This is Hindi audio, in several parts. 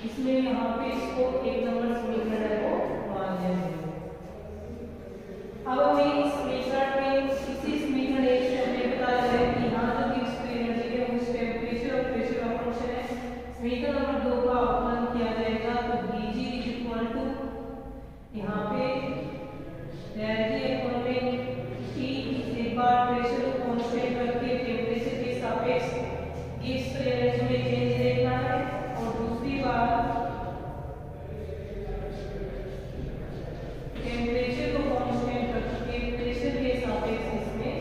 इसमें यहाँ पे इसको एक नंबर समीकरण है वो मान लिया जाएगा। अब हमें इस समीकरण में इसी समीकरण एक से हमें पता चला है कि यहाँ जो गिब्स फ्री एनर्जी है वो टेम्परेचर और प्रेशर का फंक्शन है। समीकरण नंबर 2 का अवकलन किया जाएगा तो Vg इक्वल टू यहाँ पे एनर्जी अपॉन में T एक बार प्रेशर को कांस्टेंट रखके टेम्परेचर के सापेक्ष गिब्स फ्री एनर्जी में चेंज देखना है और दूसरी बार टेम्परेचर को कांस्टेंट रखके प्रेशर के सापेक्ष इसमें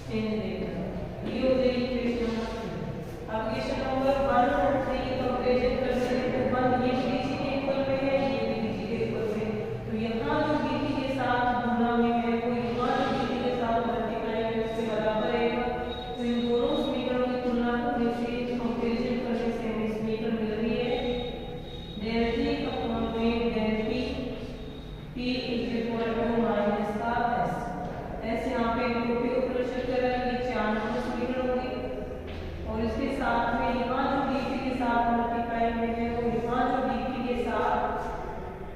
चेंज देखना है। ये हो जाएगी इक्वेशन नंबर 3। अब इक्वेशन नंबर 1 और 3 कंपैरिजन करते हैं तो 1 ये Vg के इक्वल में है, ये भी Vg के इक्वल में है। तो यहाँ जो Vg के साथ गुणा में है वो यहाँ जो Vg के साथ मल्टीप्लाई है उसके बराबर रहेगा। तो इन दोनों समीकरणों की तुलना करने से कंपैरिजन करने से हमें समीकरण मिल रही है del G अपॉन में del P P is equal to minus का S। S यहाँ पे एंट्रोपी को प्रदर्शित कर रहा है, ये 4 नंबर समीकरण होगी और इसके साथ में यहाँ जो dP के साथ मल्टीप्लाई में है वो यहाँ जो dP के साथ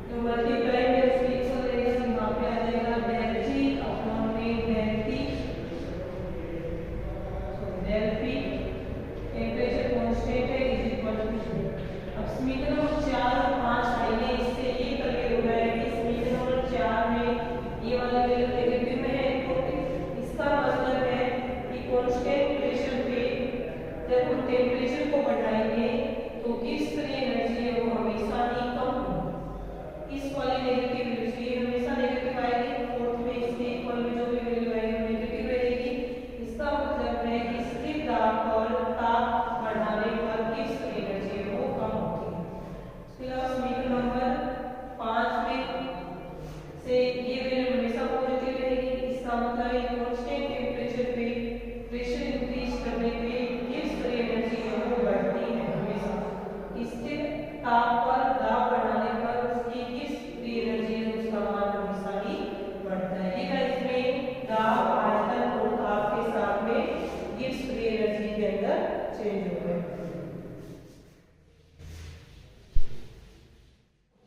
जो मल्टीप्लाई में उसके इक्वल रहेगा। यहाँ पे आ जाएगा del G अपॉन में del P del P temperature constant है इज इक्वल टू 2। अब समीकरण नंबर 4 और 5 आइए इससे ये करके हो रहा है कि समीकरण नंबर 4 में ये वाला वैल्यू नेगेटिव में है तो इसका मतलब है कि कांस्टेंट प्रेशर पे जब हम टेम्परेचर को बढ़ाएंगे तो गिब्स फ्री एनर्जी है वो हमेशा ही कम होगी। इस वाली नेगेटिव वैल्यू ये हमेशा नेगेटिव आएगी, फोर्थ में इसके इक्वल में जो भी वैल्यू आएगी नेगेटिव रहेगी। इसका मतलब है कि स्थिर दाब पर ताप बढ़ाने पर गिब्स फ्री एनर्जी है वो कम होती है। इसके अलावा समीकरण नंबर 5 में से ये वैल्यू हमेशा पॉजिटिव रहेगी। इसका मतलब है कांस्टेंट टेम्परेचर पे प्रेशर इंक्रीज करने पे गिब्स फ्री एनर्जी है वो बढ़ती है हमेशा। स्थिर ताप पर दाब बढ़ाने पर उसकी गिब्स फ्री एनर्जी है उसका मान हमेशा ही बढ़ता है। ये इसमें दाब आयतन और ताप के साथ में गिब्स फ्री एनर्जी के अंदर चेंज हो गए।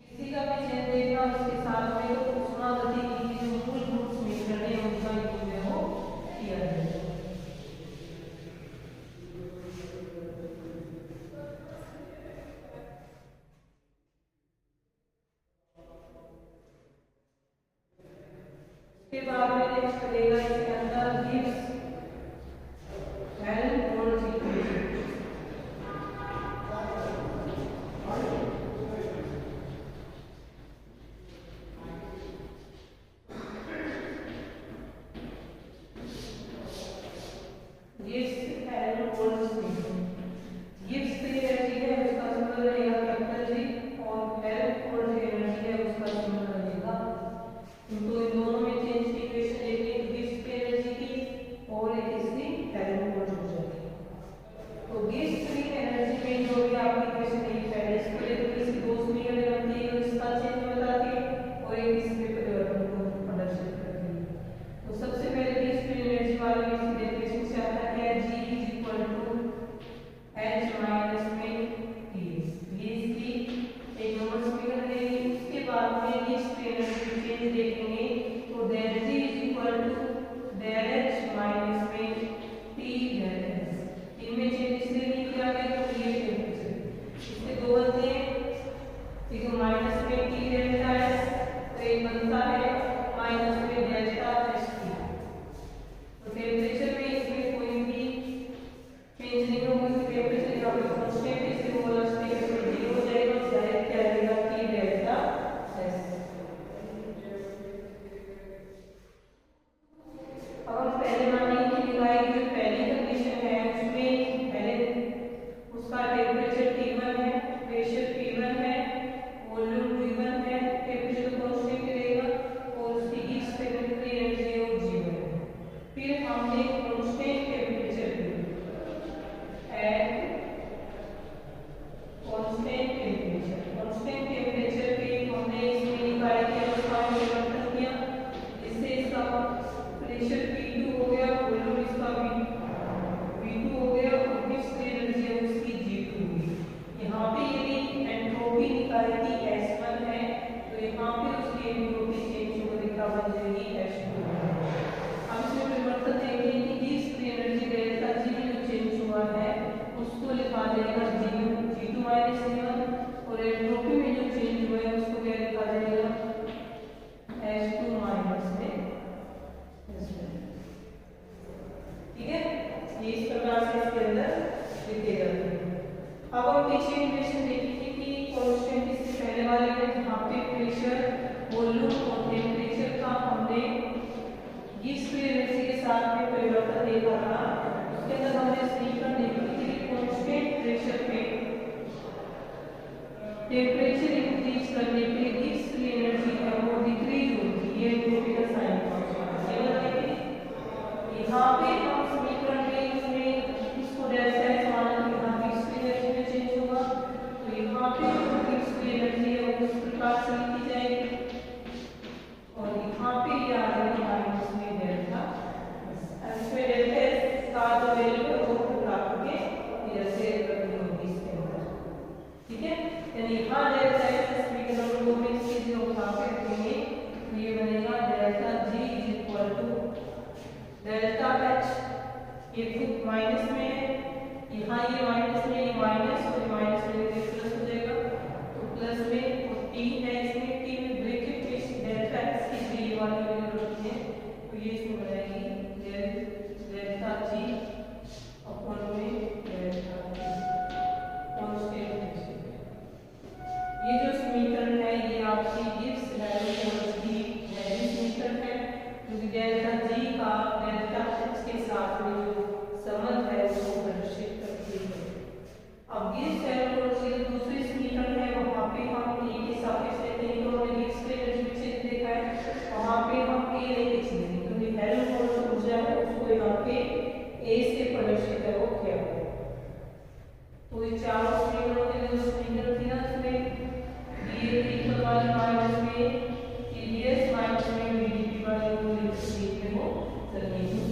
किसी का भी चेंज देखना उसके साथ में तो उष्मागतिकी की जो मूलभूत समीकरण है उनका यूज है वो किया जाएगा। इसके बाद में नेक्स्ट करेगा इसके अंदर Gibbs Helmholtz equation. Gibbs Helmholtz equation Gibbs free energy है उसका सिंबल रहेगा कैपिटल G और हेल्महोल्ट्ज एनर्जी है उसका सिंबल रहेगा। तो इन दोनों में चेंज की इक्वेशन एक है गिब्स फ्री एनर्जी की और एक इसकी हेल्महोल्ट्ज ऊर्जा की। तो गिब्स फ्री एनर्जी में जो भी आपकी इक्वेशन है पहले इसके लिए तो किसी दो समीकरण बनती है इसका चेंज बता के और एक इसमें परिवर्तन को प्रदर्शित करती है। तो सबसे पहले गिब्स फ्री एनर्जी वाले में इक्वेशन से आता है G is equal to H minus में Ts। ये इसकी एक नंबर समीकरण रहेगी। उसके बाद में गिब्स फ्री एनर्जी चेंज देखेंगे तो del G is equal to del H minus में T del S। इनमें चेंज इसलिए नहीं किया गया तो ये टेम्परेचर इसके दो बनते हैं, एक माइनस में T डेल्टा S तो एक बनता है माइनस में डेल्टा S T। तो टेम्परेचर में इसमें कोई भी चेंज नहीं होगा कि टेम्परेचर यहाँ पे कांस्टेंट इसलिए वो वेलोसिटी में 0 हो जाएगा और डायरेक्ट क्या रहेगा T डेल्टा S। अब हम पहले मानिए कि दिखाई जो पहली कंडीशन है उसमें पहले उसका टेम्परेचर T1 है, प्रेशर P1 है, वॉल्यूम V1 है, टेम्परेचर कांस्टेंट रहेगा और उसकी गिब्स फ्री एनर्जी है वो 0 है। फिर हमने कांस्टेंट टेम्परेचर पे एट कांस्टेंट टेम्परेचर पे हमने इसमें निकाल के उसका परिवर्तन किया जिससे इसका प्रेशर P2 हो गया, वॉल्यूम इसका V2 हो गया और गिब्स फ्री एनर्जी है उसकी G2 होगी। यहाँ पे यदि मुझे समीकरण देखने के कांस्टेंट प्रेशर पे टेम्परेचर इंक्रीज करने पे गिब्स की एनर्जी है वो डिक्रीज होती है। न्यूटन का साइन यहाँ पे हम समीकरण में इसमें इसको डेल्टा एच माना तो यहाँ गिब्स की एनर्जी में चेंज होगा, तो यहाँ पे जो गिब्स की एनर्जी है वो इस प्रकार से लिखी जाएगी और यहाँ पे ये आ जाएगा माइनस में डेल्टा, इसमें डेल्टा एच का जो वैल्यू है वो प्राप्त करके ऐसे करनी होगी इसके अंदर, ठीक है। यानी यहाँ डेल्टा एच समीकरण को में इसकी जो यहाँ पे रखेंगे तो ये बनेगा delta G is equal to delta H, ये खुद माइनस में है, यहाँ ये माइनस में, ये माइनस और ये माइनस में ये प्लस हो जाएगा, तो प्लस में और टी है इसमें, टी में ब्रैकेट में डेल्टा एक्स की ये वाली वैल्यू रखनी है, तो ये इसमें बनेगी डेल्टा जी अपॉन में डेल्टा कांस्टेंट। ये जो समीकरण है ये आपकी गिब्स हैलोजन की वैल्यू समीकरण है, क्योंकि डेल्टा जी का डेल्टा एच के साथ में जो संबंध है उसको प्रदर्शित करती है। अब गिब्स हैलोजन की जो दूसरी समीकरण है वहाँ पे हम ए के सापेक्ष लेते हैं, तो हमने गिब्स के एनर्जी विच्छेद देखा है, वहाँ पे हम ए लेके चलेंगे क्योंकि हैलोजन ऊर्जा है उसको यहाँ पे ए से प्रदर्शित है वो क्या है। तो ये चारों समीकरणों के जो समीकरण थी ना इसमें ये इक्वल वाली माइनस में टीडीएस माइनस में वीडीपी वाली वो लिखते हैं वो करनी है।